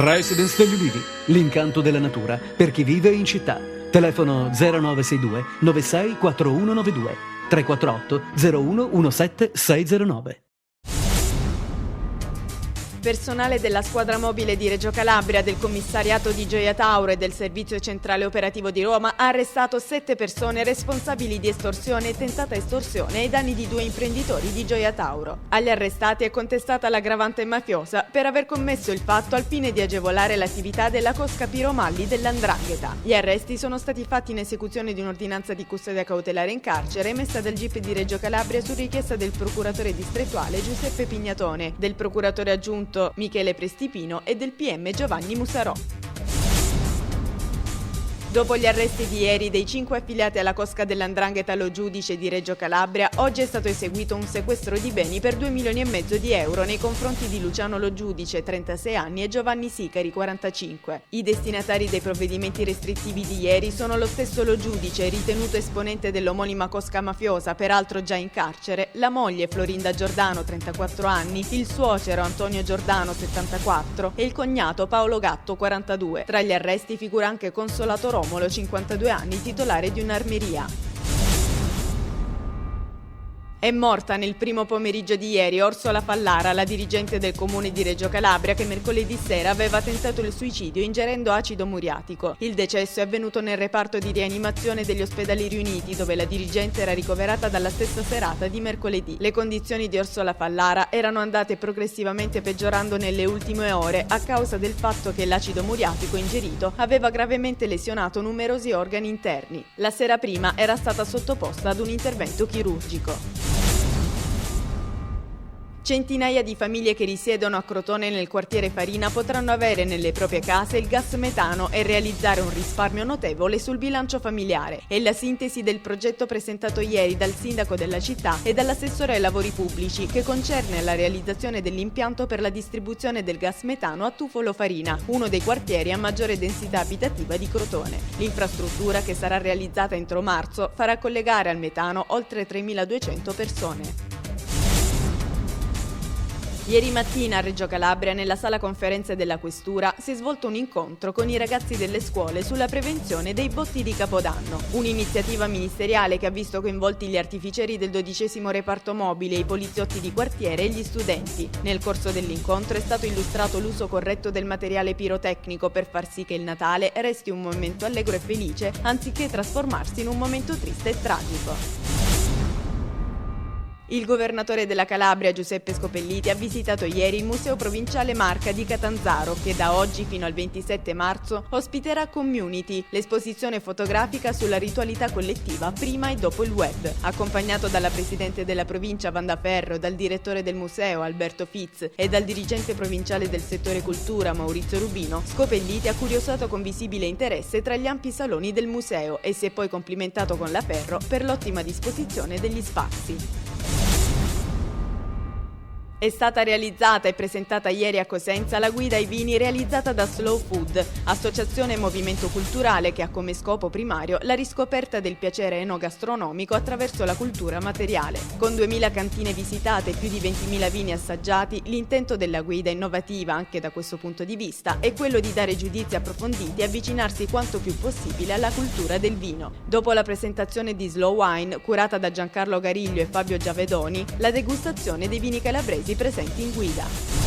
Residence degli Ulivi, l'incanto della natura per chi vive in città. Telefono 0962 96 4192 348 01 17 609. Personale della squadra mobile di Reggio Calabria, del commissariato di Gioia Tauro e del servizio centrale operativo di Roma ha arrestato 7 persone responsabili di estorsione e tentata estorsione ai danni di 2 imprenditori di Gioia Tauro. Agli arrestati è contestata l'aggravante mafiosa per aver commesso il fatto al fine di agevolare l'attività della cosca Piromalli dell''Ndrangheta. Gli arresti sono stati fatti in esecuzione di un'ordinanza di custodia cautelare in carcere emessa dal GIP di Reggio Calabria su richiesta del procuratore distrettuale Giuseppe Pignatone, del procuratore aggiunto Michele Prestipino e del PM Giovanni Musarò. Dopo gli arresti di ieri dei 5 affiliati alla cosca dell''Ndrangheta Lo Giudice di Reggio Calabria, oggi è stato eseguito un sequestro di beni per 2,5 milioni di euro nei confronti di Luciano Lo Giudice, 36 anni, e Giovanni Sicari, 45. I destinatari dei provvedimenti restrittivi di ieri sono lo stesso Lo Giudice, ritenuto esponente dell'omonima cosca mafiosa, peraltro già in carcere, la moglie Florinda Giordano, 34 anni, il suocero Antonio Giordano, 74, e il cognato Paolo Gatto, 42. Tra gli arresti figura anche Consolato Romolo, 52 anni, titolare di un'armeria. È morta nel primo pomeriggio di ieri Orsola Fallara, la dirigente del comune di Reggio Calabria, che mercoledì sera aveva tentato il suicidio ingerendo acido muriatico. Il decesso è avvenuto nel reparto di rianimazione degli ospedali riuniti, dove la dirigente era ricoverata dalla stessa serata di mercoledì. Le condizioni di Orsola Fallara erano andate progressivamente peggiorando nelle ultime ore a causa del fatto che l'acido muriatico ingerito aveva gravemente lesionato numerosi organi interni. La sera prima era stata sottoposta ad un intervento chirurgico. Centinaia di famiglie che risiedono a Crotone nel quartiere Farina potranno avere nelle proprie case il gas metano e realizzare un risparmio notevole sul bilancio familiare. È la sintesi del progetto presentato ieri dal sindaco della città e dall'assessore ai lavori pubblici, che concerne la realizzazione dell'impianto per la distribuzione del gas metano a Tufolo Farina, uno dei quartieri a maggiore densità abitativa di Crotone. L'infrastruttura, che sarà realizzata entro marzo, farà collegare al metano oltre 3.200 persone. Ieri mattina a Reggio Calabria, nella sala conferenze della Questura, si è svolto un incontro con i ragazzi delle scuole sulla prevenzione dei botti di Capodanno. Un'iniziativa ministeriale che ha visto coinvolti gli artificieri del 12° reparto mobile, i poliziotti di quartiere e gli studenti. Nel corso dell'incontro è stato illustrato l'uso corretto del materiale pirotecnico per far sì che il Natale resti un momento allegro e felice, anziché trasformarsi in un momento triste e tragico. Il governatore della Calabria, Giuseppe Scopelliti, ha visitato ieri il Museo Provinciale Marca di Catanzaro, che da oggi fino al 27 marzo ospiterà Community, l'esposizione fotografica sulla ritualità collettiva prima e dopo il web. Accompagnato dalla presidente della provincia Wanda Ferro, dal direttore del museo Alberto Fitz e dal dirigente provinciale del settore cultura Maurizio Rubino, Scopelliti ha curiosato con visibile interesse tra gli ampi saloni del museo e si è poi complimentato con la Ferro per l'ottima disposizione degli spazi. È stata realizzata e presentata ieri a Cosenza la guida ai vini realizzata da Slow Food, associazione e movimento culturale che ha come scopo primario la riscoperta del piacere enogastronomico attraverso la cultura materiale. Con 2.000 cantine visitate e più di 20.000 vini assaggiati, l'intento della guida, innovativa anche da questo punto di vista, è quello di dare giudizi approfonditi e avvicinarsi quanto più possibile alla cultura del vino. Dopo la presentazione di Slow Wine, curata da Giancarlo Gariglio e Fabio Giavedoni, la degustazione dei vini calabresi presenti in guida.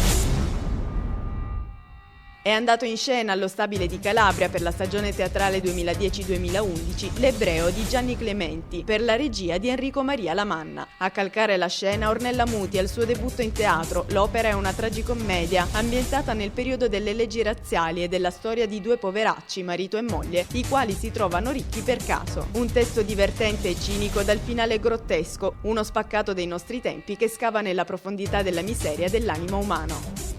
È andato in scena allo Stabile di Calabria per la stagione teatrale 2010-2011 L'Ebreo di Gianni Clementi, per la regia di Enrico Maria Lamanna. A calcare la scena Ornella Muti al suo debutto in teatro. L'opera è una tragicommedia ambientata nel periodo delle leggi razziali e della storia di 2 poveracci, marito e moglie, i quali si trovano ricchi per caso. Un testo divertente e cinico dal finale grottesco, uno spaccato dei nostri tempi che scava nella profondità della miseria dell'animo umano.